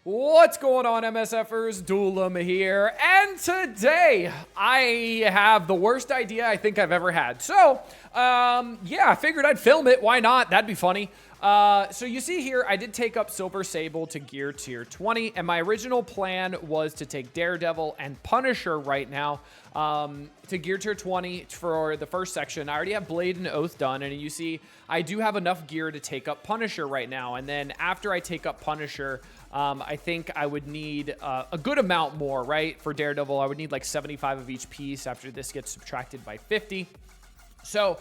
What's going on, MSFers? Duelim here, and today I have the worst idea I think I've ever had. So, yeah, I figured I'd film it. Why not? That'd be funny. So you see here, I did take up Silver Sable to gear tier 20, and my original plan was to take Daredevil and Punisher right now to gear tier 20 for the first section. I already have Blade and Oath done, and you see I do have enough gear to take up Punisher right now. And then after I take up Punisher, I think I would need a good amount more, right? For Daredevil, I would need like 75 of each piece after this gets subtracted by 50. So...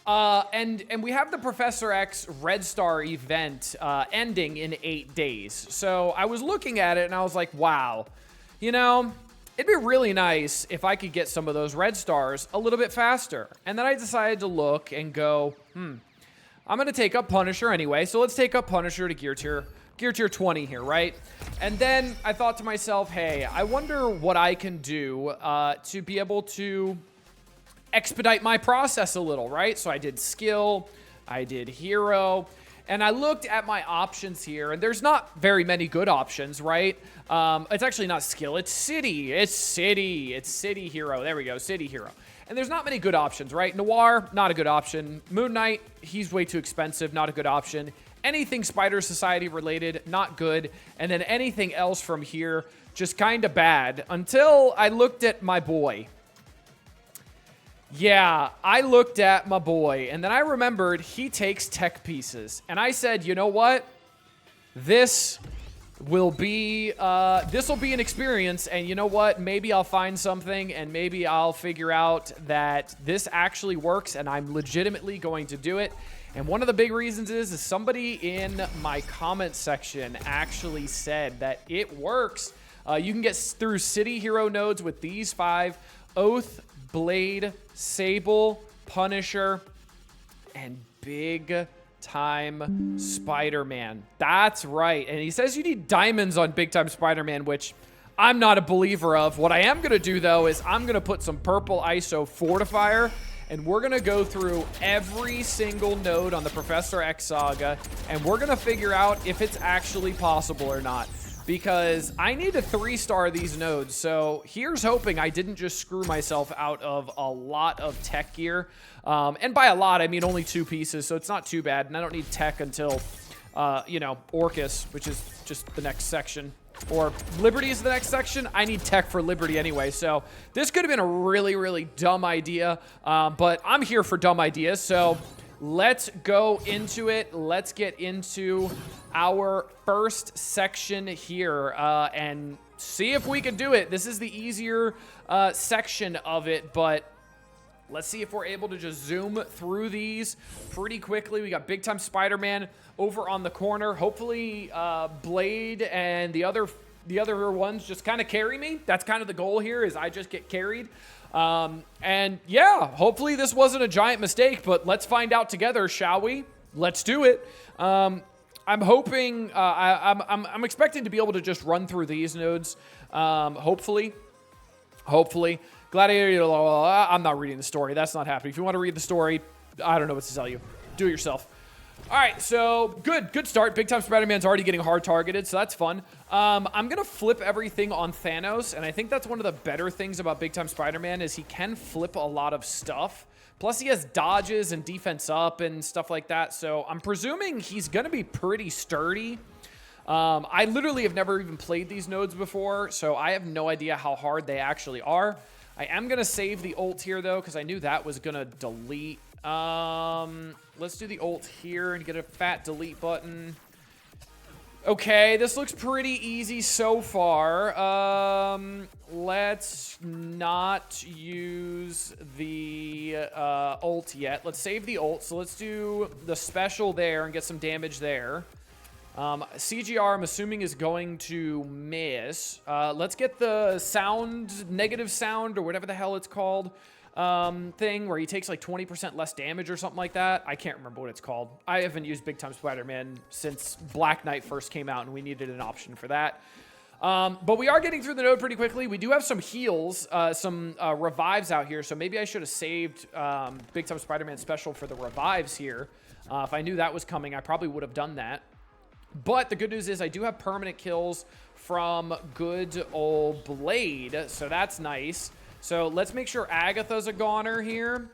and we have the Professor X Red Star event ending in 8 days. So I was looking at it and I was like, wow, you know, it'd be really nice if I could get some of those Red Stars a little bit faster. And then I decided to look and go, I'm going to take up Punisher anyway. So let's take up Punisher to gear tier 20 here, right? And then I thought to myself, hey, I wonder what I can do to be able to expedite my process a little, right? So I did skill, I did hero, and I looked at my options here, and there's not very many good options, right? It's actually not skill, it's city hero. There we go, city hero. And there's not many good options, right? Noir, not a good option. Moon Knight, he's way too expensive, not a good option. Anything Spider Society related, not good. And then anything else from here, just kind of bad, until I looked at my boy. Yeah, I looked at my boy, and then I remembered he takes tech pieces. And I said, you know what? This will be an experience, and you know what? Maybe I'll find something, and maybe I'll figure out that this actually works, and I'm legitimately going to do it. And one of the big reasons is somebody in my comment section actually said that it works. You can get through city hero nodes with these 5: Oath, Blade, Sable, Punisher, and big time Spider-Man. That's right. And he says you need diamonds on big time Spider-Man, which I'm not a believer of. What I am going to do, though, is I'm going to put some purple ISO fortifier, and we're going to go through every single node on the Professor X saga, and we're going to figure out if it's actually possible or not. Because I need to 3-star these nodes. So here's hoping I didn't just screw myself out of a lot of tech gear. And by a lot, I mean only 2 pieces, so it's not too bad. And I don't need tech until, Orcus, which is just the next section. Or Liberty is the next section. I need tech for Liberty anyway. So this could have been a really, really dumb idea. But I'm here for dumb ideas, so let's go into it. Let's get into our first section here and see if we can do it. This is the easier section of it, but let's see if we're able to just zoom through these pretty quickly. We got big time Spider-Man over on the corner. Hopefully Blade and the other ones just kind of carry me. That's kind of the goal here, is I just get carried. And yeah, hopefully this wasn't a giant mistake, but let's find out together, shall we? Let's do it. I'm hoping, I'm expecting to be able to just run through these nodes. Hopefully. Gladiator, I'm not reading the story. That's not happening. If you want to read the story, I don't know what to tell you. Do it yourself. All right, so good start. Big time Spider-Man's already getting hard targeted, so that's fun. I'm gonna flip everything on Thanos, and I think that's one of the better things about big time Spider-Man is he can flip a lot of stuff. Plus, he has dodges and defense up and stuff like that, so I'm presuming he's gonna be pretty sturdy. I literally have never even played these nodes before, so I have no idea how hard they actually are. I am gonna save the ult here though, because I knew that was gonna delete. Let's do the ult here and get a fat delete button. Okay, this looks pretty easy so far. Let's not use the ult yet. Let's save the ult. So let's do the special there and get some damage there. CGR, I'm assuming, is going to miss. Let's get the sound, negative sound, or whatever the hell it's called, thing where he takes like 20% less damage or something like that. I can't remember what it's called. I haven't used Big Time Spider-Man since Black Knight first came out, and we needed an option for that. But we are getting through the node pretty quickly. We do have some heals, some revives out here, so maybe I should have saved Big Time Spider-Man special for the revives here. If I knew that was coming, I probably would have done that. But the good news is I do have permanent kills from good old Blade, so that's nice. So let's make sure Agatha's a goner here.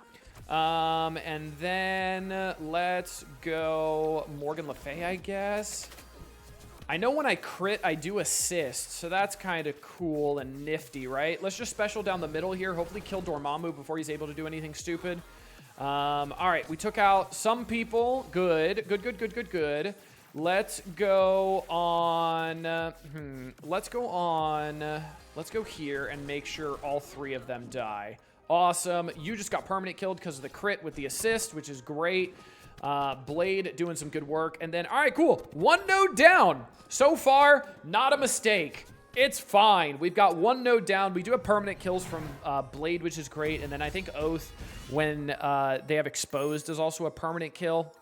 And then let's go Morgan Le Fay, I guess. I know when I crit, I do assist, so that's kind of cool and nifty, right? Let's just special down the middle here. Hopefully kill Dormammu before he's able to do anything stupid. All right, we took out some people. Good. Let's go on... Let's go here and make sure all 3 of them die. Awesome. You just got permanent killed because of the crit with the assist, which is great. Blade doing some good work. And then, all right, cool. 1 node down. So far, not a mistake. It's fine. We've got 1 node down. We do have permanent kills from Blade, which is great. And then I think Oath, when they have Exposed, is also a permanent kill.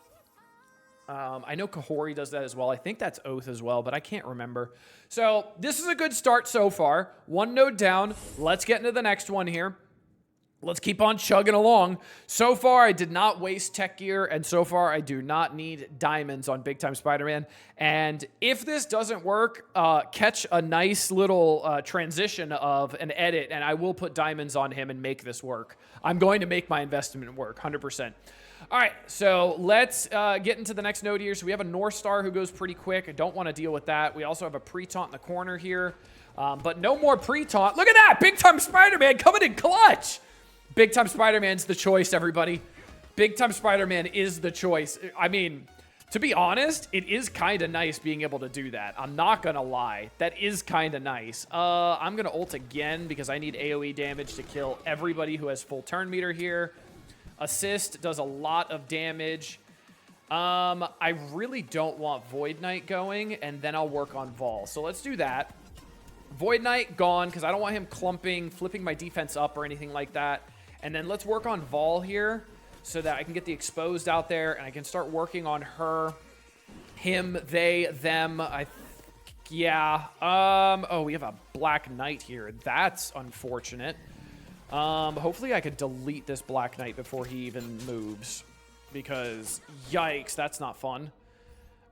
I know Kahori does that as well. I think that's Oath as well, but I can't remember. So this is a good start so far. 1 node down. Let's get into the next one here. Let's keep on chugging along. So far, I did not waste tech gear, and so far, I do not need diamonds on Big Time Spider-Man. And if this doesn't work, catch a nice little transition of an edit, and I will put diamonds on him and make this work. I'm going to make my investment work, 100%. All right, so let's get into the next node here. So we have a North Star who goes pretty quick. I don't want to deal with that. We also have a pre-taunt in the corner here, but no more pre-taunt. Look at that! Big Time Spider-Man coming in clutch! Big Time Spider-Man's the choice, everybody. Big Time Spider-Man is the choice. I mean, to be honest, it is kind of nice being able to do that. I'm not going to lie. That is kind of nice. I'm going to ult again because I need AoE damage to kill everybody who has full turn meter here. Assist does a lot of damage. I really don't want Void Knight going, and then I'll work on Vol. So let's do that. Void Knight gone because I don't want him clumping, flipping my defense up or anything like that. And then let's work on Vol here so that I can get the Exposed out there and I can start working on her, him, they, them. Yeah. Oh, we have a Black Knight here. That's unfortunate. Hopefully I could delete this Black Knight before he even moves because yikes, that's not fun.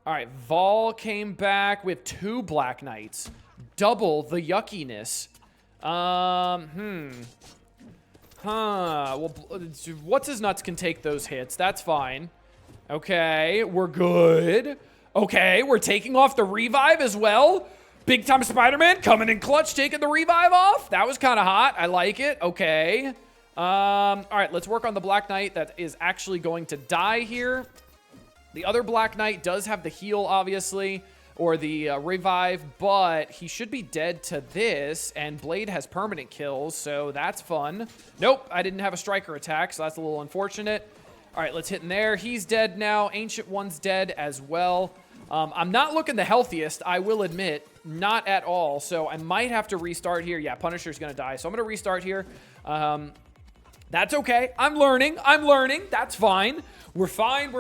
All right, Vol came back with 2 Black Knights. Double the yuckiness. Well, what's his nuts can take those hits. That's fine. Okay, we're good. Okay, we're taking off the revive as well. Big Time Spider-Man coming in clutch, taking the revive off. That was kind of hot. I like it. Okay. All right, let's work on the Black Knight that is actually going to die here. The other Black Knight does have the heal, obviously, or the revive, but he should be dead to this, and Blade has permanent kills, so that's fun. Nope, I didn't have a striker attack, so that's a little unfortunate. All right, let's hit in there. He's dead now. Ancient One's dead as well. I'm not looking the healthiest, I will admit. Not at all, so I might have to restart here. Yeah, Punisher's going to die, so I'm going to restart here. That's okay. I'm learning. That's fine. We're fine.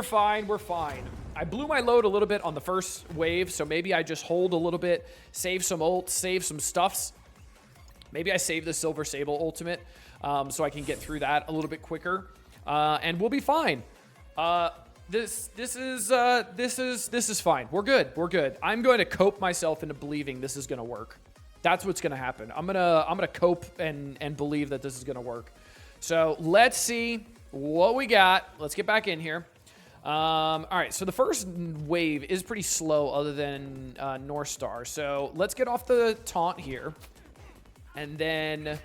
I blew my load a little bit on the first wave, so maybe I just hold a little bit, save some ults, save some stuffs. Maybe I save the Silver Sable ultimate so I can get through that a little bit quicker, and we'll be fine. This is fine. We're good. I'm going to cope myself into believing this is going to work. That's what's going to happen. I'm gonna cope and believe that this is going to work. So let's see what we got. Let's get back in here. All right, so the first wave is pretty slow other than North Star. So let's get off the taunt here. And then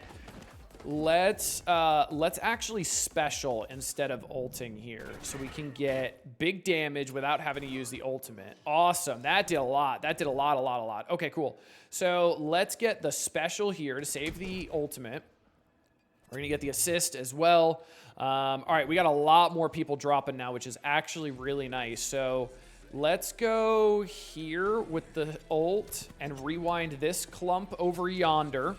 let's actually special instead of ulting here so we can get big damage without having to use the ultimate. Awesome. That did a lot. A lot. Okay, cool. So let's get the special here to save the ultimate. We're going to get the assist as well. All right, we got a lot more people dropping now, which is actually really nice. So let's go here with the ult and rewind this clump over yonder.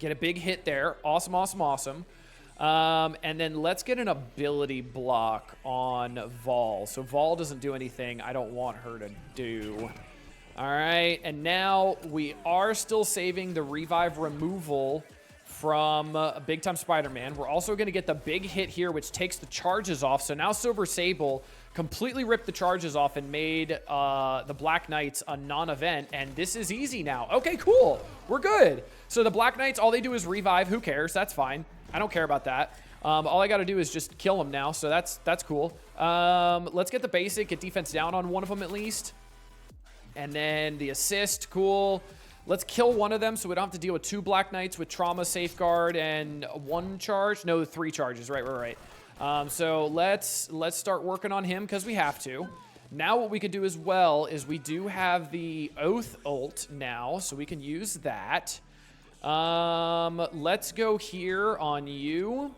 Get a big hit there. Awesome. And then let's get an ability block on Vol. So Vol doesn't do anything I don't want her to do. All right, and now we are still saving the revive removal from Big Time Spider-Man. We're also going to get the big hit here, which takes the charges off. So now Silver Sable completely ripped the charges off and made the Black Knights a non-event. And this is easy now. Okay, cool. We're good. So the Black Knights, all they do is revive. Who cares? That's fine. I don't care about that. All I got to do is just kill them now. So that's cool. Let's get the basic, get defense down on one of them at least. And then the assist, cool. Let's kill one of them so we don't have to deal with 2 Black Knights with trauma, safeguard, and 1 charge. No, 3 charges. Right. So let's start working on him because we have to. Now what we could do as well is we do have the Oath ult now, so we can use that. Let's go here on you.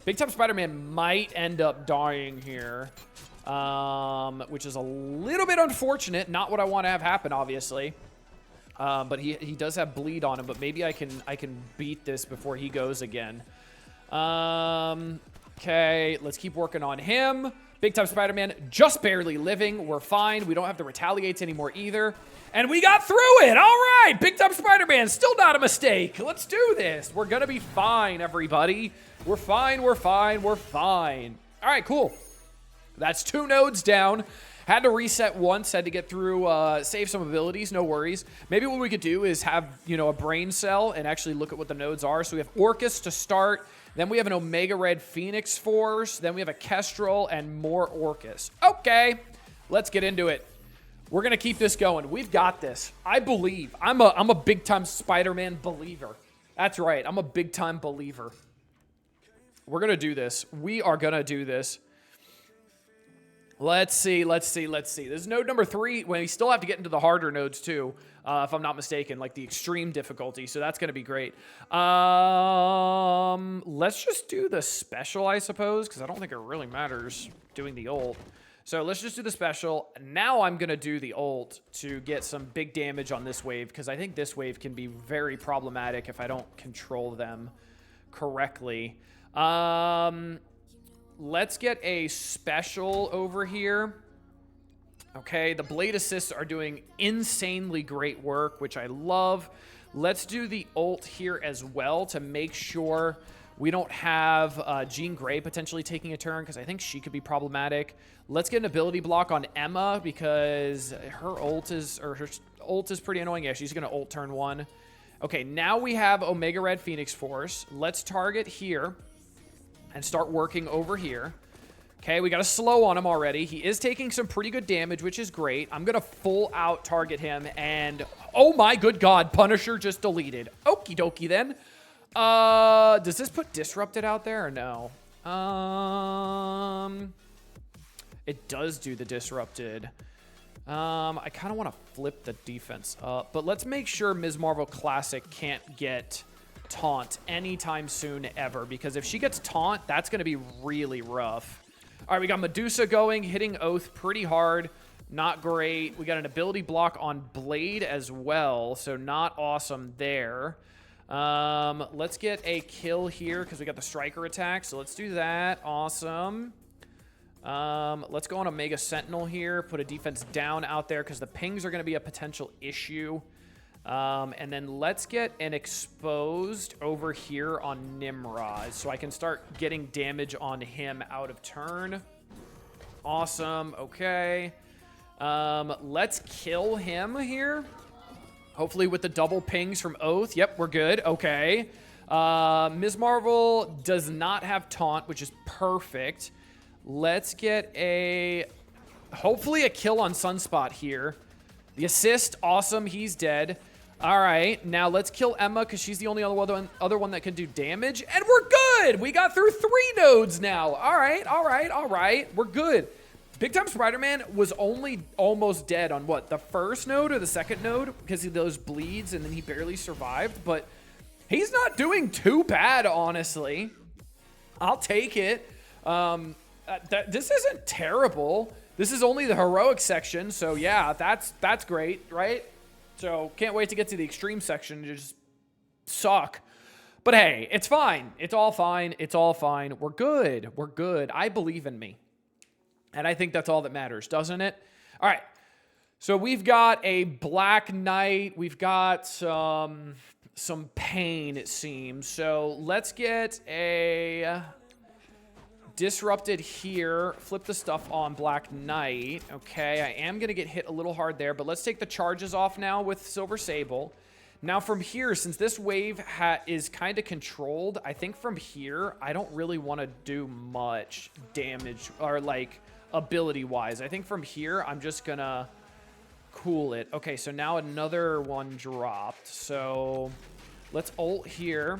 Big Time Spider-Man might end up dying here, which is a little bit unfortunate. Not what I want to have happen, obviously. But he does have bleed on him, but maybe I can beat this before he goes again. Okay, let's keep working on him. Big Time Spider-Man just barely living. We're fine. We don't have to retaliate anymore either. And we got through it. All right, Big Time Spider-Man, still not a mistake. Let's do this. We're going to be fine, everybody. We're fine. All right, cool. That's 2 nodes down. Had to reset once, had to get through, save some abilities, no worries. Maybe what we could do is have, a brain cell and actually look at what the nodes are. So we have Orcus to start, then we have an Omega Red Phoenix Force, then we have a Kestrel and more Orcus. Okay, let's get into it. We're gonna keep this going. We've got this. I believe. I'm a big time Spider-Man believer. That's right, I'm a big time believer. We're gonna do this. We are gonna do this. Let's see. This is node number 3. We still have to get into the harder nodes too, if I'm not mistaken, like the extreme difficulty. So that's going to be great. Let's just do the special, I suppose, because I don't think it really matters doing the ult. So let's just do the special. Now I'm going to do the ult to get some big damage on this wave, because I think this wave can be very problematic if I don't control them correctly. Let's get a special over here. Okay, the blade assists are doing insanely great work, which I love. Let's do the ult here as well to make sure we don't have Jean Grey potentially taking a turn, because I think she could be problematic. Let's get an ability block on Emma because her ult is pretty annoying. Yeah, she's gonna ult turn 1. Okay, now we have Omega Red Phoenix Force. Let's target here and start working over here. Okay, we got a slow on him already. He is taking some pretty good damage, which is great. I'm going to full out target him, and oh my good god, Punisher just deleted. Okie dokie then. Does this put Disrupted out there or no? It does do the Disrupted. I kind of want to flip the defense up, but let's make sure Ms. Marvel Classic can't get taunt anytime soon ever, because if she gets taunt, that's going to be really rough. All right, we got Medusa going, hitting Oath pretty hard. Not great. We got an ability block on Blade as well, so not awesome there. Let's get a kill here because we got the Striker attack, so let's do that. Awesome. Let's go on Omega Sentinel here, put a defense down out there because the pings are going to be a potential issue. And then let's get an exposed over here on Nimrod so I can start getting damage on him out of turn. Awesome. Okay. Let's kill him here. Hopefully with the double pings from Oath. Yep, we're good. Okay. Ms. Marvel does not have taunt, which is perfect. Let's get hopefully a kill on Sunspot here. The assist, awesome. He's dead. All right, now let's kill Emma because she's the only other one that can do damage. And we're good. We got through 3 nodes now. All right. We're good. Big Time Spider-Man was only almost dead on what? The first node or the second node? Because of those bleeds and then he barely survived. But he's not doing too bad, honestly. I'll take it. This isn't terrible. This is only the heroic section, so yeah, that's great, right? So can't wait to get to the extreme section to just suck. But hey, it's fine. It's all fine. We're good. I believe in me. And I think that's all that matters, doesn't it? All right. So we've got a Black Knight. We've got some some pain, it seems. So let's get a disrupted here. Flip the stuff on Black Knight. Okay, I am going to get hit a little hard there, but let's take the charges off now with Silver Sable. Now from here, since this wave is kind of controlled, I think from here, I don't really want to do much damage or like ability-wise. I think from here, I'm just going to cool it. Okay, so now another one dropped. So let's ult here.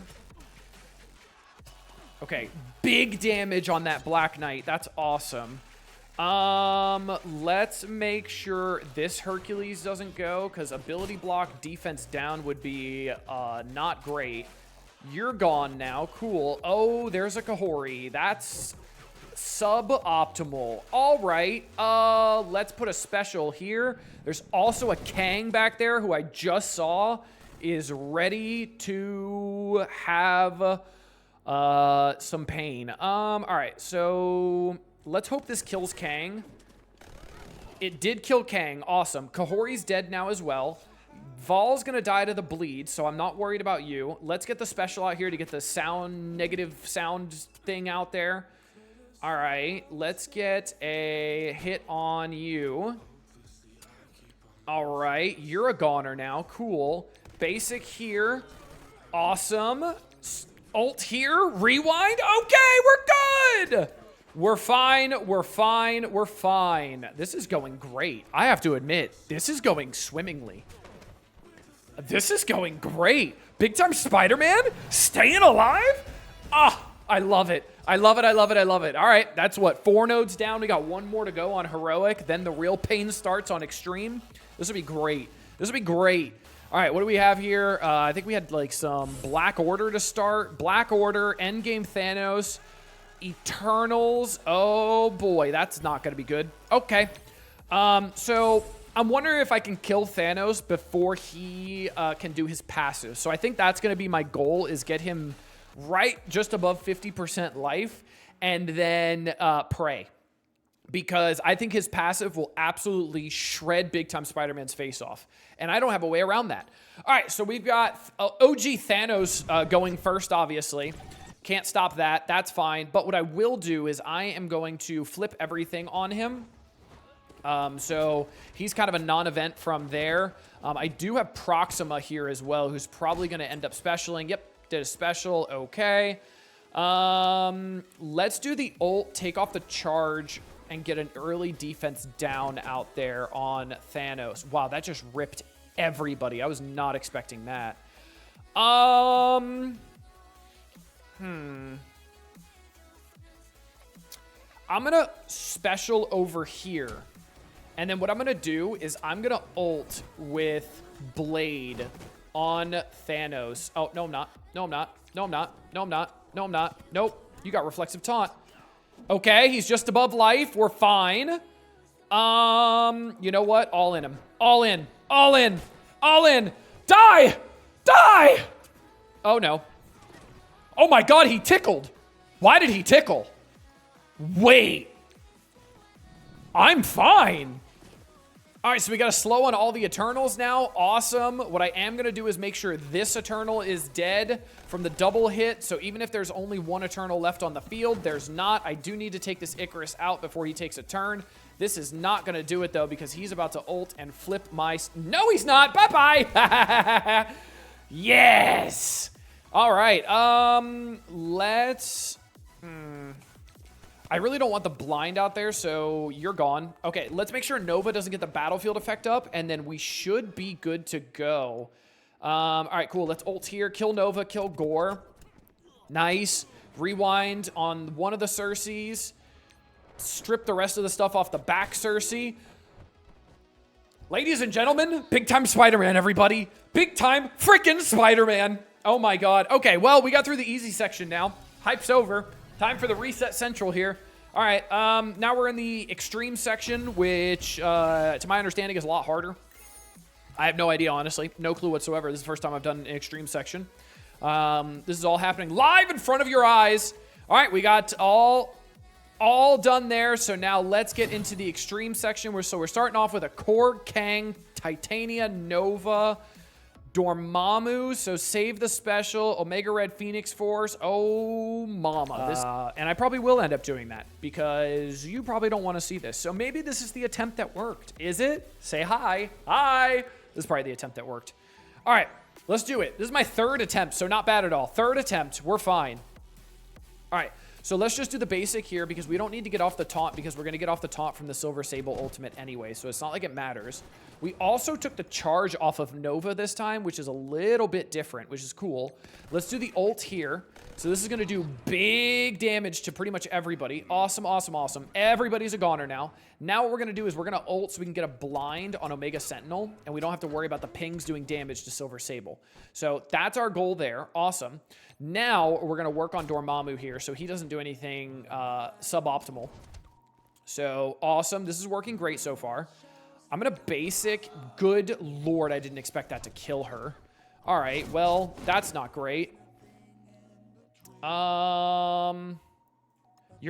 Okay, big damage on that Black Knight. That's awesome. Let's make sure this Hercules doesn't go, because ability block defense down would be not great. You're gone now. Cool. Oh, there's a Kahori. That's suboptimal. All right. Let's put a special here. There's also a Kang back there who I just saw is ready to have some pain. All right. So let's hope this kills Kang. It did kill Kang. Awesome. Kahori's dead now as well. Vol's gonna die to the bleed, so I'm not worried about you. Let's get the special out here to get the negative sound thing out there. All right, let's get a hit on you. All right, you're a goner now. Cool. Basic here. Awesome. Ult here. Rewind. Okay, we're good. We're fine. We're fine. We're fine. This is going great. I have to admit, this is going swimmingly. This is going great. Big time Spider-Man staying alive. Ah, I love it. I love it. I love it. I love it. All right, that's what, 4 nodes down. We got 1 more to go on heroic. Then the real pain starts on extreme. This will be great. This will be great. All right, what do we have here? I think we had like some Black Order to start. Black Order, Endgame Thanos, Eternals. Oh boy, that's not going to be good. Okay. So I'm wondering if I can kill Thanos before he can do his passive. So I think that's going to be my goal, is get him right just above 50% life and then pray. Because I think his passive will absolutely shred Big Time Spider-Man's face off. And I don't have a way around that. All right, so we've got OG Thanos going first, obviously. Can't stop that. That's fine. But what I will do is I am going to flip everything on him. So he's kind of a non-event from there. I do have Proxima here as well, who's probably going to end up specialing. Yep, did a special. Okay. Let's do the ult, take off the charge, and get an early defense down out there on Thanos. Wow, that just ripped everybody. I was not expecting that. I'm gonna special over here. And then what I'm gonna do is I'm gonna ult with Blade on Thanos. Oh, no, I'm not. No, I'm not. No, I'm not. No, I'm not. No, I'm not. Nope. You got reflexive taunt. Okay, he's just above life. We're fine. You know what? All in him. All in. All in. All in. Die! Die! Oh, no. Oh, my God, he tickled. Why did he tickle? Wait. I'm fine. All right, so we got a slow on all the Eternals now. Awesome. What I am going to do is make sure this Eternal is dead from the double hit. So even if there's only 1 Eternal left on the field, there's not. I do need to take this Icarus out before he takes a turn. This is not going to do it, though, because he's about to ult and flip my... No, he's not. Bye-bye. Yes. All right. Let's... I really don't want the blind out there, so you're gone. Okay, let's make sure Nova doesn't get the battlefield effect up, and then we should be good to go. All right, cool. Let's ult here. Kill Nova, kill Gore. Nice. Rewind on one of the Circes. Strip the rest of the stuff off the back Circe. Ladies and gentlemen, big time Spider-Man, everybody. Big time freaking Spider-Man. Oh my God. Okay, well, we got through the easy section now. Hype's over. Time for the reset central here. All right, now we're in the extreme section, which, to my understanding, is a lot harder. I have no idea, honestly. No clue whatsoever. This is the first time I've done an extreme section. This is all happening live in front of your eyes. All right, we got all done there. So now let's get into the extreme section. So we're starting off with a Korg, Kang, Titania, Nova, Dormammu, so save the special. Omega Red Phoenix Force. Oh, mama. And I probably will end up doing that because you probably don't want to see this. So maybe this is the attempt that worked. Is it? Say hi. Hi. This is probably the attempt that worked. All right, let's do it. This is my third attempt, so not bad at all. Third attempt. We're fine. All right. So let's just do the basic here because we don't need to get off the taunt because we're going to get off the taunt from the Silver Sable ultimate anyway, so it's not like it matters. We also took the charge off of Nova this time, which is a little bit different, which is cool. Let's do the ult here. So this is going to do big damage to pretty much everybody. Awesome, awesome, awesome. Everybody's a goner now. Now what we're going to do is we're going to ult so we can get a blind on Omega Sentinel, and we don't have to worry about the pings doing damage to Silver Sable. So that's our goal there. Awesome. Now we're going to work on Dormammu here so he doesn't do anything suboptimal. So awesome. This is working great so far. I'm going to basic. Good Lord, I didn't expect that to kill her. All right, well, that's not great. You're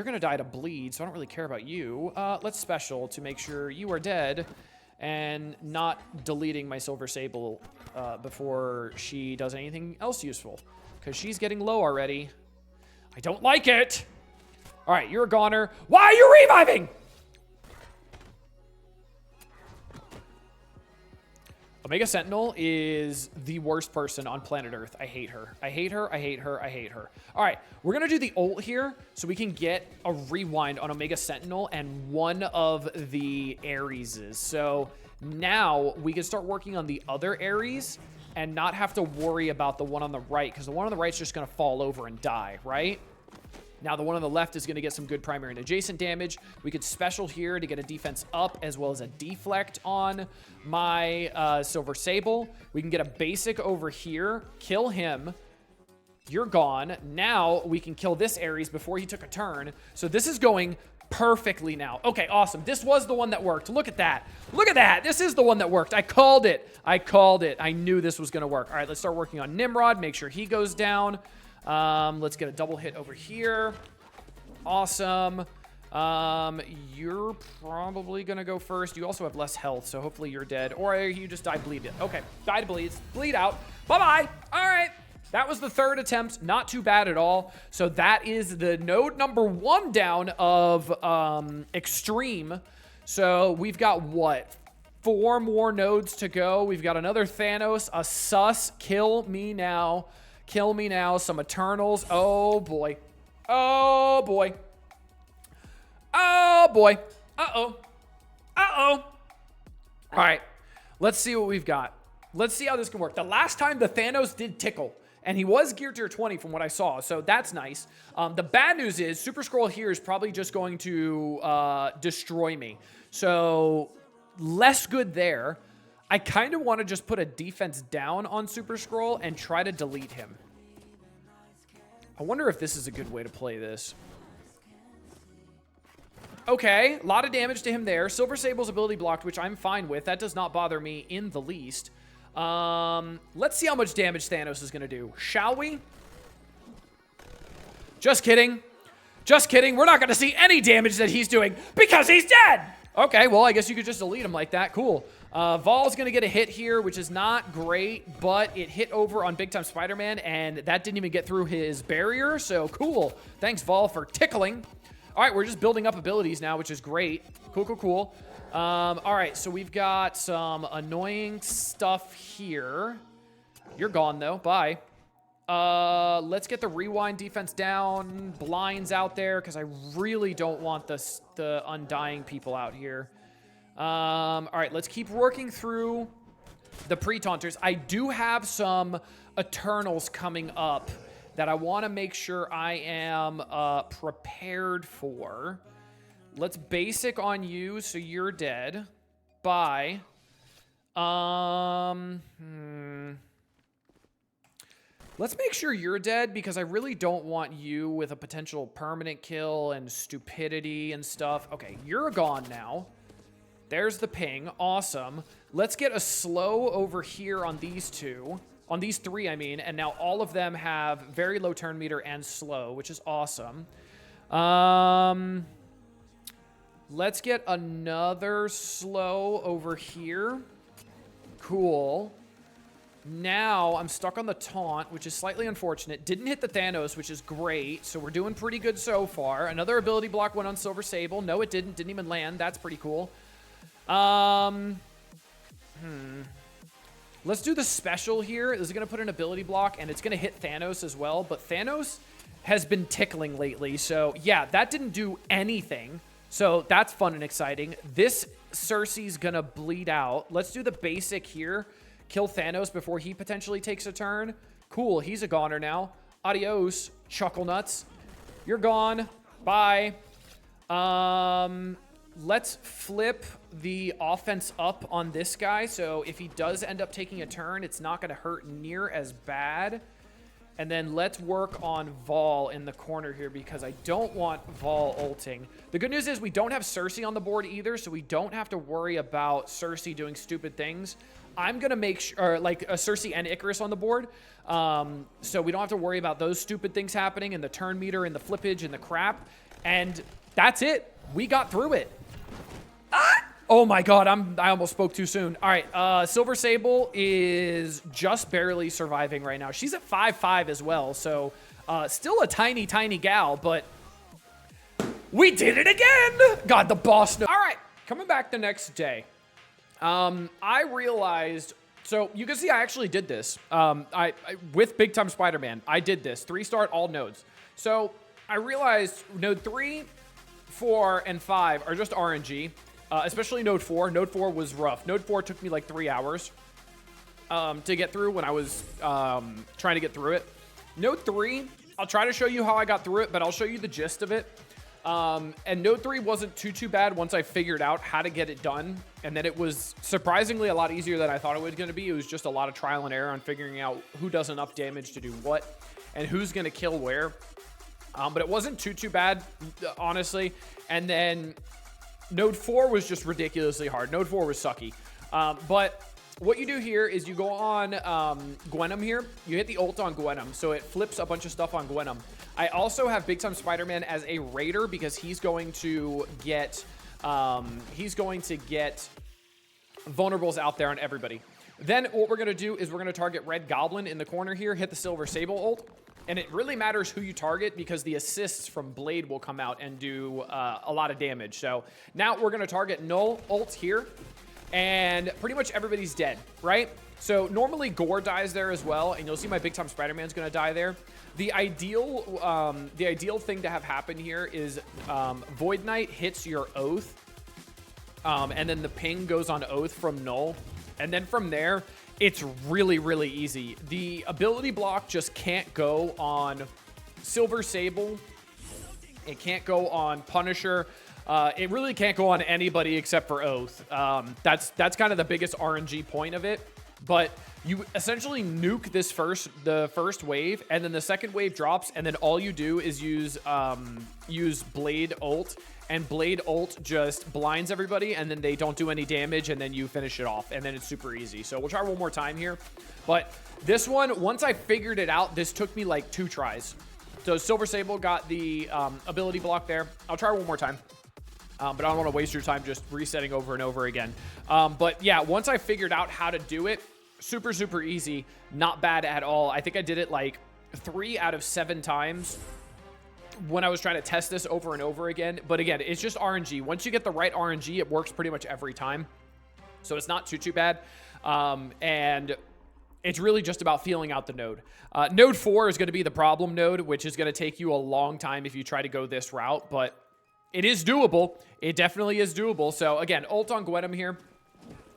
going to die to bleed, so I don't really care about you. Let's special to make sure you are dead and not deleting my Silver Sable before she does anything else useful. Because she's getting low already. I don't like it. All right, you're a goner. Why are you reviving? Omega Sentinel is the worst person on planet Earth. I hate her. I hate her. I hate her. I hate her. All right, we're going to do the ult here so we can get a rewind on Omega Sentinel and one of the Areses. So now we can start working on the other Ares and not have to worry about the one on the right, because the one on the right is just going to fall over and die, right? Now the one on the left is going to get some good primary and adjacent damage. We could special here to get a defense up as well as a deflect on my Silver Sable. We can get a basic over here, kill him. You're gone. Now we can kill this Ares before he took a turn. So this is going perfectly now. Okay, awesome. This was the one that worked. Look at that. Look at that. This is the one that worked. I called it. I called it. I knew this was going to work. All right, let's start working on Nimrod. Make sure he goes down. Let's get a double hit over here. Awesome. You're probably going to go first. You also have less health, so hopefully you're dead. Or you just die bleed. Okay, die to bleed. Bleed out. Bye-bye. All right. That was the third attempt. Not too bad at all. So that is the node number 1 down of Extreme. So we've got, what, 4 more nodes to go. We've got another Thanos, a Sus, kill me now. Kill me now. Some Eternals. Oh, boy. Oh, boy. Oh, boy. Uh-oh. Uh-oh. All right. Let's see what we've got. Let's see how this can work. The last time the Thanos did tickle, and he was gear tier 20 from what I saw, so that's nice. The bad news is Super Scroll here is probably just going to destroy me. So less good there. I kind of want to just put a defense down on Super Scroll and try to delete him. I wonder if this is a good way to play this. Okay, a lot of damage to him there. Silver Sable's ability blocked, which I'm fine with. That does not bother me in the least. Let's see how much damage Thanos is going to do. Shall we? Just kidding. Just kidding. We're not going to see any damage that he's doing because he's dead. Okay, well, I guess you could just delete him like that. Cool. Vol's going to get a hit here, which is not great, but it hit over on Big Time Spider-Man, and that didn't even get through his barrier, so cool. Thanks, Vol, for tickling. All right, we're just building up abilities now, which is great. Cool, cool, cool. All right, so we've got some annoying stuff here. You're gone, though. Bye. Let's get the rewind defense down. Blinds out there, because I really don't want the undying people out here. All right, let's keep working through the pre-taunters. I do have some Eternals coming up that I want to make sure I am prepared for. Let's basic on you, so you're dead. Bye. Let's make sure you're dead, because I really don't want you with a potential permanent kill and stupidity and stuff. Okay, you're gone now. There's the ping. Awesome. Let's get a slow over here on these two. On these 3, I mean. And now all of them have very low turn meter and slow, which is awesome. Let's get another slow over here. Cool. Now I'm stuck on the taunt, which is slightly unfortunate. Didn't hit the Thanos, which is great. So we're doing pretty good so far. Another ability block went on Silver Sable. No, it didn't. Didn't even land. That's pretty cool. Let's do the special here. This is going to put an ability block, and it's going to hit Thanos as well. But Thanos has been tickling lately. So, yeah, that didn't do anything. So that's fun and exciting. This Cersei's going to bleed out. Let's do the basic here. Kill Thanos before he potentially takes a turn. Cool. He's a goner now. Adios, Chuckle Nuts. You're gone. Bye. Let's flip the offense up on this guy. So if he does end up taking a turn, it's not going to hurt near as bad. And then let's work on Vol in the corner here because I don't want Vol ulting. The good news is we don't have Cersei on the board either, so we don't have to worry about Cersei doing stupid things. I'm going to make sure, like, Cersei and Icarus on the board, so we don't have to worry about those stupid things happening and the turn meter and the flippage and the crap. And that's it. We got through it. Oh my god, I almost spoke too soon. All right, Silver Sable is just barely surviving right now. She's at 5-5 as well, so still a tiny, tiny gal, but we did it again! God, the boss knows. All right, coming back the next day. I realized, so you can see I actually did this. With Big Time Spider-Man, I did this. 3-star all nodes. So I realized node 3, 4, and 5 are just RNG. Especially node 4. Node 4 was rough. Node 4 took me like 3 hours to get through when I was trying to get through it. Node 3, I'll try to show you how I got through it, but I'll show you the gist of it. And node 3 wasn't too bad once I figured out how to get it done. And then it was surprisingly a lot easier than I thought it was going to be. It was just a lot of trial and error on figuring out who does enough damage to do what and who's going to kill where. But it wasn't too bad, honestly. And then node 4 was just ridiculously hard. Node 4 was sucky. But what you do here is you go on Gwenum here. You hit the ult on Gwenum, so it flips a bunch of stuff on Gwenum. I also have Big Time Spider-Man as a raider because he's going to get vulnerables out there on everybody. Then what we're going to do is we're going to target Red Goblin in the corner here, hit the Silver Sable ult. And it really matters who you target because the assists from Blade will come out and do a lot of damage. So now we're going to target Null ult here. And pretty much everybody's dead, right? So normally Gore dies there as well. And you'll see my Big Time Spider-Man's going to die there. The ideal thing to have happen here is Void Knight hits your Oath. And then the ping goes on Oath from Null. And then from there, it's really easy. The ability block just can't go on Silver Sable. It can't go on Punisher. It really can't go on anybody except for Oath. That's kind of the biggest RNG point of it. But you essentially nuke the first wave, and then the second wave drops, and then all you do is use Blade ult. And Blade ult just blinds everybody, and then they don't do any damage, and then you finish it off, and then it's super easy. So we'll try one more time here. But this one, once I figured it out, this took me like 2 tries. So Silver Sable got the ability block there. I'll try one more time. But I don't want to waste your time just resetting over and over again. But yeah, once I figured out how to do it, super easy. Not bad at all. I think I did it like 3 out of 7 times when I was trying to test this over and over again. But again, it's just RNG. Once you get the right RNG, it works pretty much every time. So it's not too bad. And it's really just about feeling out the node. Node 4 is going to be the problem node, which is going to take you a long time if you try to go this route. But it is doable. It definitely is doable. So again, ult on Gwenum here.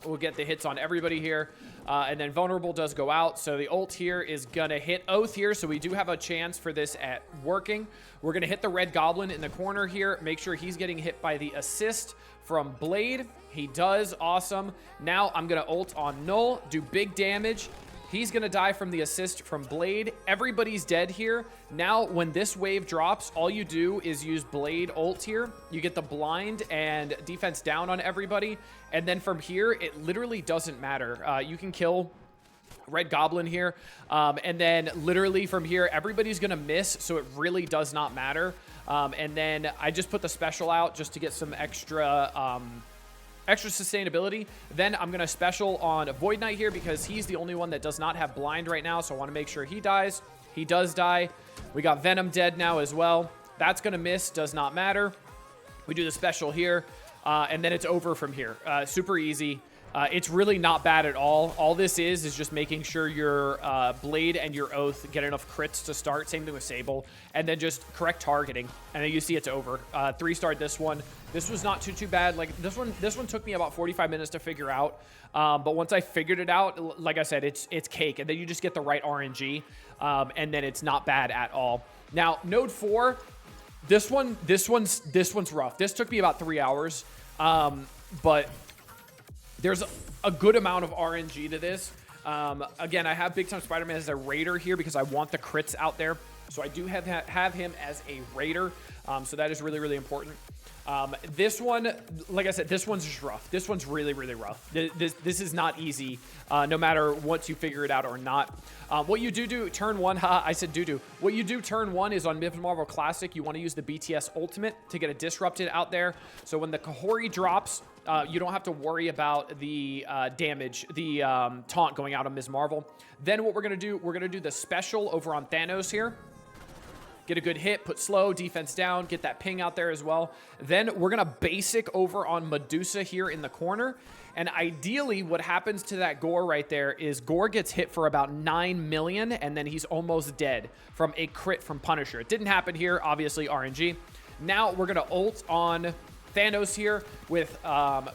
We'll get the hits on everybody here. And then Vulnerable does go out. So the ult here is going to hit Oath here. So we do have a chance for this at working. We're going to hit the Red Goblin in the corner here. Make sure he's getting hit by the assist from Blade. He does. Awesome. Now I'm going to ult on Null. Do big damage. He's going to die from the assist from Blade. Everybody's dead here. Now, when this wave drops, all you do is use Blade ult here. You get the blind and defense down on everybody. And then from here, it literally doesn't matter. You can kill Red Goblin here. And then literally from here, everybody's going to miss. So it really does not matter. And then I just put the special out just to get some extra extra sustainability. Then I'm going to special on Void Knight here because he's the only one that does not have blind right now. So I want to make sure he dies. He does die. We got Venom dead now as well. That's going to miss. Does not matter. We do the special here. And then it's over from here. Super easy. It's really not bad at all. All this is just making sure your Blade and your Oath get enough crits to start. Same thing with Sable. And then just correct targeting. And then you see it's over. 3-starred this one. This was not too bad. Like this one took me about 45 minutes to figure out. But once I figured it out, like I said, it's cake. And then you just get the right RNG. And then it's not bad at all. Now, Node 4, this one's rough. This took me about 3 hours. But there's a good amount of RNG to this. Again, I have Big Time Spider-Man as a Raider here because I want the crits out there. So I do have him as a Raider. So that is really, really important. This one, like I said, this one's just rough. This one's really, really rough. This is not easy, no matter once you figure it out or not. What you do turn one, I said do. What you do turn one is on Ms. Marvel Classic, you want to use the BTS Ultimate to get it disrupted out there. So when the Kahori drops, you don't have to worry about the damage, the taunt going out on Ms. Marvel. Then what we're going to do the special over on Thanos here. Get a good hit, put slow, defense down, get that ping out there as well. Then we're going to basic over on Medusa here in the corner. And ideally, what happens to that Gore right there is Gore gets hit for about 9 million, and then he's almost dead from a crit from Punisher. It didn't happen here, obviously RNG. Now we're going to ult on Thanos here with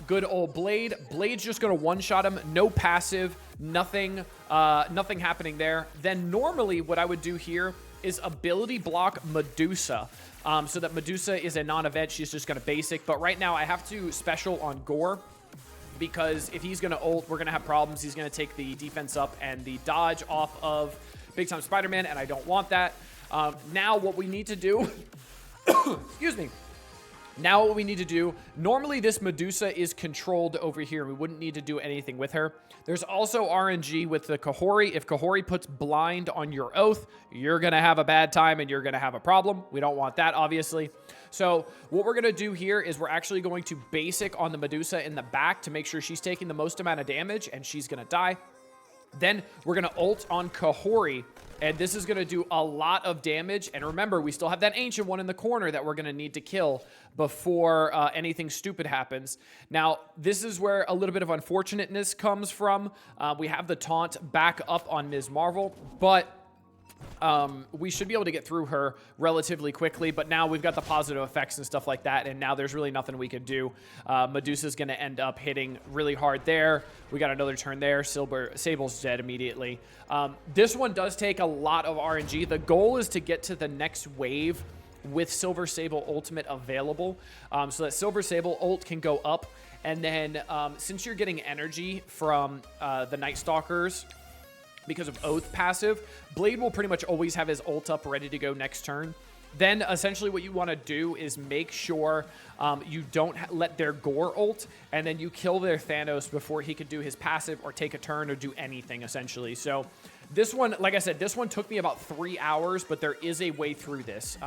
good old Blade. Blade's just going to one-shot him, no passive, nothing happening there. Then normally what I would do here is ability block Medusa, so that Medusa is a non-event. She's just going to basic. But right now I have to special on Gore because if he's going to ult, we're going to have problems. He's going to take the defense up and the dodge off of Big Time Spider-Man, and I don't want that. Now what we need to do, excuse me. Now what we need to do, normally this Medusa is controlled over here. We wouldn't need to do anything with her. There's also RNG with the Kahori. If Kahori puts blind on your Oath, you're going to have a bad time and you're going to have a problem. We don't want that, obviously. So what we're going to do here is we're actually going to basic on the Medusa in the back to make sure she's taking the most amount of damage and she's going to die. Then we're going to ult on Kahori, and this is going to do a lot of damage. And remember, we still have that ancient one in the corner that we're going to need to kill before anything stupid happens. Now, this is where a little bit of unfortunateness comes from. We have the taunt back up on Ms. Marvel, but we should be able to get through her relatively quickly, but now we've got the positive effects and stuff like that, and now there's really nothing we can do. Medusa's going to end up hitting really hard there. We got another turn there. Sable's dead immediately. This one does take a lot of RNG. The goal is to get to the next wave with Silver Sable Ultimate available, so that Silver Sable ult can go up, and then since you're getting energy from the Night Stalkers, because of Oath passive, Blade will pretty much always have his ult up ready to go next turn. Then essentially what you want to do is make sure you don't let their Gore ult, and then you kill their Thanos before he could do his passive or take a turn or do anything, essentially. So this one, like I said, this one took me about 3 hours, but there is a way through this.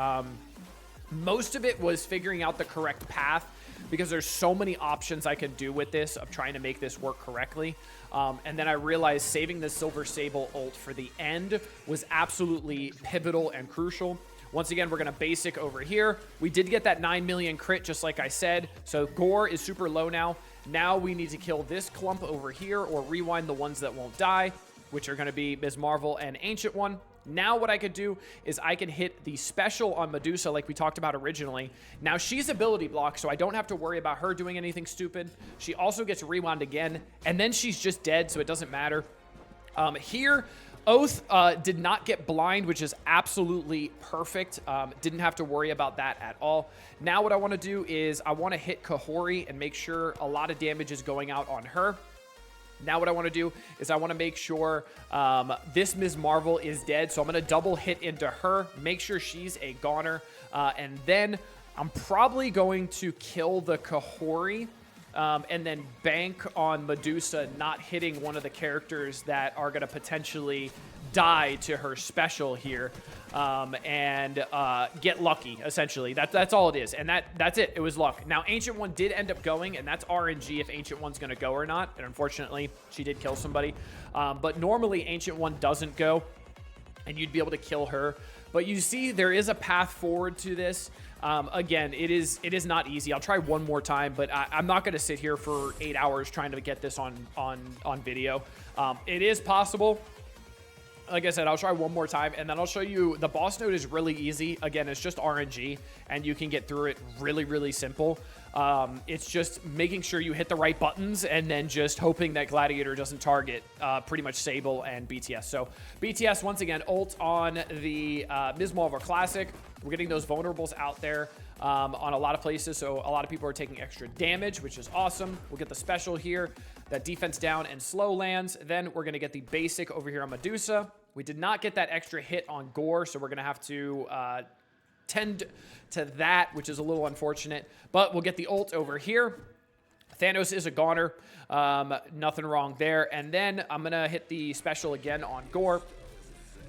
Most of it was figuring out the correct path, because there's so many options I could do with this of trying to make this work correctly. And then I realized saving the Silver Sable ult for the end was absolutely pivotal and crucial. Once again, we're going to basic over here. We did get that 9 million crit, just like I said. So Gore is super low now. Now we need to kill this clump over here or rewind the ones that won't die, which are going to be Ms. Marvel and Ancient One. Now what I could do is I can hit the special on Medusa like we talked about originally. Now she's ability block, so I don't have to worry about her doing anything stupid. She also gets rewound again, and then she's just dead, so it doesn't matter. Here, Oath did not get blind, which is absolutely perfect. Didn't have to worry about that at all. Now what I want to do is I want to hit Kahori and make sure a lot of damage is going out on her. Now what I want to do is I want to make sure this Ms. Marvel is dead. So I'm going to double hit into her, make sure she's a goner. And then I'm probably going to kill the Kahori and then bank on Medusa not hitting one of the characters that are going to potentially die to her special here, and get lucky, essentially. That's all it is, and that's it. It was luck. Now, Ancient One did end up going, and that's RNG if Ancient One's going to go or not, and unfortunately, she did kill somebody. But normally, Ancient One doesn't go, and you'd be able to kill her. But you see, there is a path forward to this. Again, it is not easy. I'll try one more time, but I'm not going to sit here for 8 hours trying to get this on video. It is possible. Like I said, I'll try one more time, and then I'll show you the boss node is really easy. Again, it's just RNG, and you can get through it really, really simple. It's just making sure you hit the right buttons and then just hoping that Gladiator doesn't target pretty much Sable and BTS. So BTS, once again, ult on the Ms. Marvel Classic. We're getting those vulnerables out there on a lot of places, so a lot of people are taking extra damage, which is awesome. We'll get the special here, that defense down and slow lands. Then we're going to get the basic over here on Medusa. We did not get that extra hit on Gore, so we're going to have to tend to that, which is a little unfortunate. But we'll get the ult over here. Thanos is a goner. Nothing wrong there. And then I'm going to hit the special again on Gore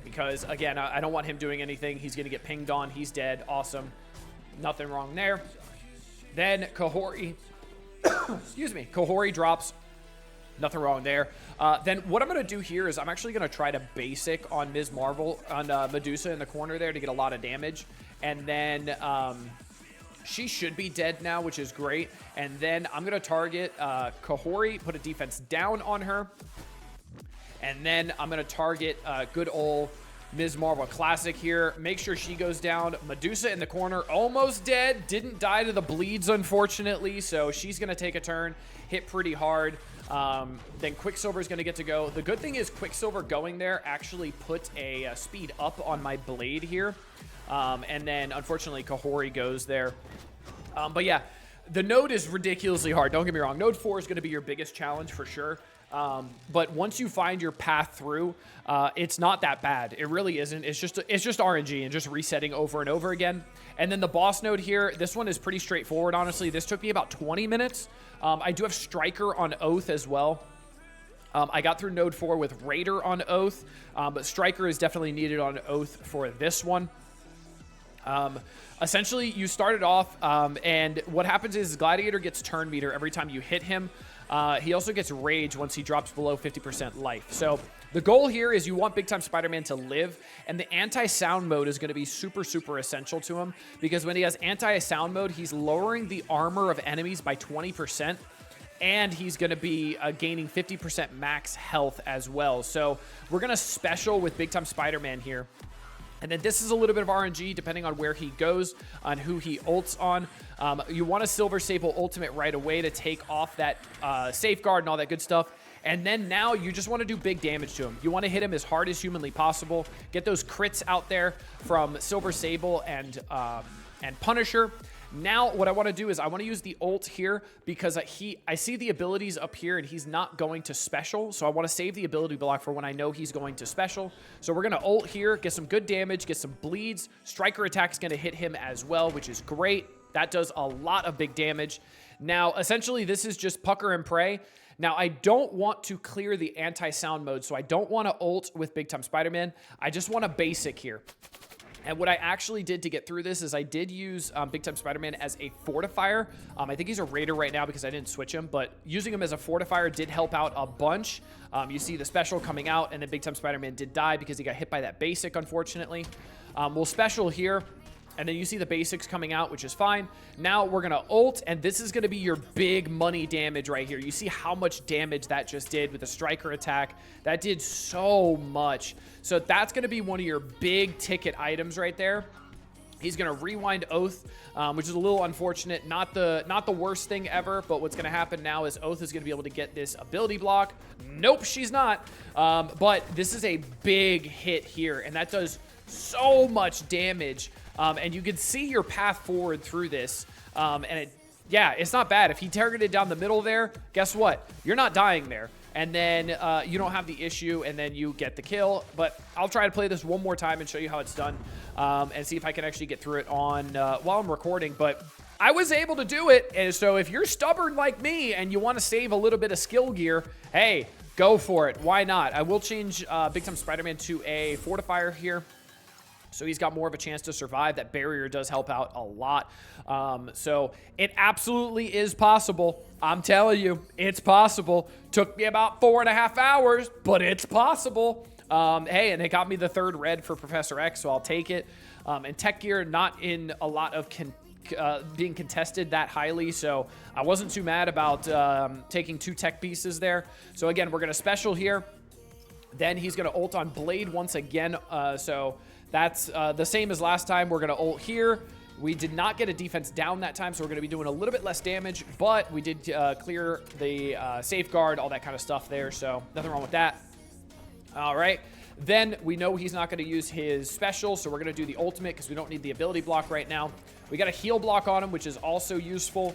because, again, I don't want him doing anything. He's going to get pinged on. He's dead. Awesome. Nothing wrong there. Then Kahori, excuse me, Kahori drops. Nothing wrong there. Then what I'm going to do here is I'm actually going to try to basic on Ms. Marvel, on Medusa in the corner there to get a lot of damage. And then she should be dead now, which is great. And then I'm going to target Kahori, put a defense down on her. And then I'm going to target good old Ms. Marvel Classic here. Make sure she goes down. Medusa in the corner, almost dead. Didn't die to the bleeds, unfortunately. So she's going to take a turn, hit pretty hard. Then Quicksilver is going to get to go. The good thing is Quicksilver going there actually put a speed up on my blade here. And then, unfortunately, Kahori goes there. But yeah, the node is ridiculously hard. Don't get me wrong. Node 4 is going to be your biggest challenge for sure. But once you find your path through, it's not that bad. It really isn't. It's just RNG and just resetting over and over again. And then the boss node here, this one is pretty straightforward, honestly. This took me about 20 minutes. I do have Striker on Oath as well. I got through node 4 with Raider on Oath, but Striker is definitely needed on Oath for this one. Essentially, you started off, and what happens is Gladiator gets turn meter every time you hit him. He also gets rage once he drops below 50% life. So the goal here is you want Big Time Spider-Man to live, and the anti-sound mode is going to be super, super essential to him, because when he has anti-sound mode, he's lowering the armor of enemies by 20%, and he's going to be gaining 50% max health as well. So we're going to special with Big Time Spider-Man here. And then this is a little bit of RNG depending on where he goes, on who he ults on. You want a Silver Sable ultimate right away to take off that safeguard and all that good stuff. And then now you just want to do big damage to him. You want to hit him as hard as humanly possible. Get those crits out there from Silver Sable and Punisher. Now, what I want to do is I want to use the ult here because I see the abilities up here and he's not going to special. So I want to save the ability block for when I know he's going to special. So we're going to ult here, get some good damage, get some bleeds. Striker attack is going to hit him as well, which is great. That does a lot of big damage. Now, essentially, this is just pucker and pray. Now, I don't want to clear the anti-sound mode, so I don't want to ult with Big Time Spider-Man. I just want a basic here. And what I actually did to get through this is I did use Big Time Spider-Man as a fortifier. I think he's a Raider right now because I didn't switch him, but using him as a fortifier did help out a bunch. You see the special coming out, and then Big Time Spider-Man did die because he got hit by that basic, unfortunately. We'll special here, and then you see the basics coming out, which is fine. Now we're going to ult, and this is going to be your big money damage right here. You see how much damage that just did with the Striker attack. That did so much. So that's going to be one of your big ticket items right there. He's going to rewind Oath, which is a little unfortunate. Not the worst thing ever, but what's going to happen now is Oath is going to be able to get this ability block. Nope, she's not. But this is a big hit here, and that does so much damage. And you can see your path forward through this. Yeah, it's not bad. If he targeted down the middle there, guess what? You're not dying there. And then you don't have the issue, and then you get the kill. But I'll try to play this one more time and show you how it's done, and see if I can actually get through it on while I'm recording. But I was able to do it. And so if you're stubborn like me and you want to save a little bit of skill gear, hey, go for it. Why not? I will change Big Time Spider-Man to a fortifier here, so he's got more of a chance to survive. That barrier does help out a lot. So it absolutely is possible. I'm telling you, it's possible. Took me about 4.5 hours, but it's possible. Hey, and it got me the 3rd red for Professor X, so I'll take it. And tech gear, not in a lot of being contested that highly, so I wasn't too mad about taking 2 tech pieces there. So again, we're going to special here. Then he's going to ult on Blade once again, so that's the same as last time. We're going to ult here. We did not get a defense down that time, so we're going to be doing a little bit less damage, but we did clear the safeguard, all that kind of stuff there, so nothing wrong with that. All right. Then we know he's not going to use his special, so we're going to do the ultimate because we don't need the ability block right now. We got a heal block on him, which is also useful.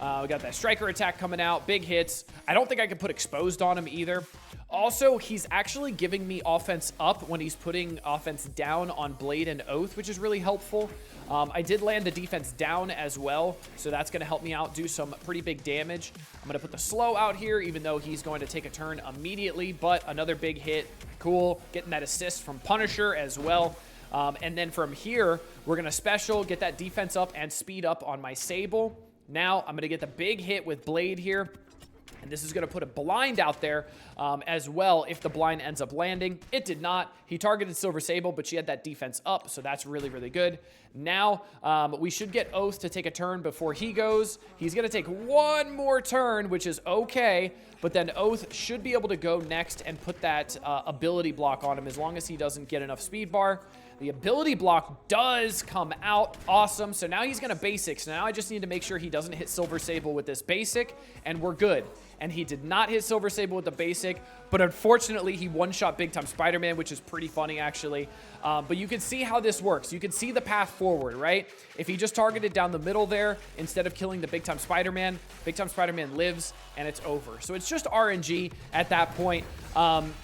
We got that striker attack coming out, big hits. I don't think I can put exposed on him either. Also, he's actually giving me offense up when he's putting offense down on Blade and Oath, which is really helpful. I did land the defense down as well, so that's going to help me out, do some pretty big damage. I'm going to put the slow out here, even though he's going to take a turn immediately, but another big hit. Cool. Getting that assist from Punisher as well. And then from here, we're going to special, get that defense up and speed up on my Sable. Now, I'm going to get the big hit with Blade here. And this is going to put a blind out there as well if the blind ends up landing. It did not. He targeted Silver Sable, but she had that defense up, so that's really, really good. Now, we should get Oath to take a turn before he goes. He's going to take one more turn, which is okay, but then Oath should be able to go next and put that ability block on him as long as he doesn't get enough speed bar. The ability block does come out. Awesome. So now he's going to basic. So now I just need to make sure he doesn't hit Silver Sable with this basic, and we're good. And he did not hit Silver Sable with the basic, but unfortunately he one-shot Big Time Spider-Man, which is pretty funny, actually. But you can see how this works. You can see the path forward, right? If he just targeted down the middle there, instead of killing the Big Time Spider-Man lives, and it's over. So it's just RNG at that point.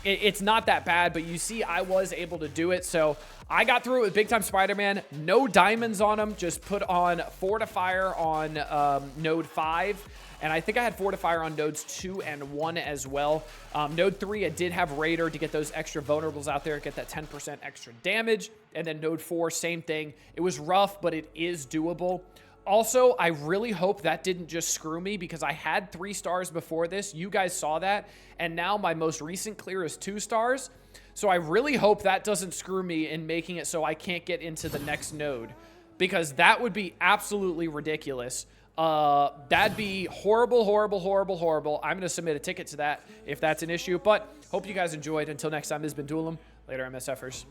It's not that bad, but you see I was able to do it, so I got through it with Big Time Spider-Man. No diamonds on him. Just put on Fortifier on Node 5. And I think I had Fortifier on Nodes 2 and 1 as well. Node 3, I did have Raider to get those extra vulnerables out there, get that 10% extra damage. And then Node 4, same thing. It was rough, but it is doable. Also, I really hope that didn't just screw me because I had 3 stars before this. You guys saw that. And now my most recent clear is 2 stars. So I really hope that doesn't screw me in making it so I can't get into the next node, because that would be absolutely ridiculous. That'd be horrible, horrible, horrible, horrible. I'm going to submit a ticket to that if that's an issue, but hope you guys enjoyed. Until next time, this has been Duelim. Later, MSFers.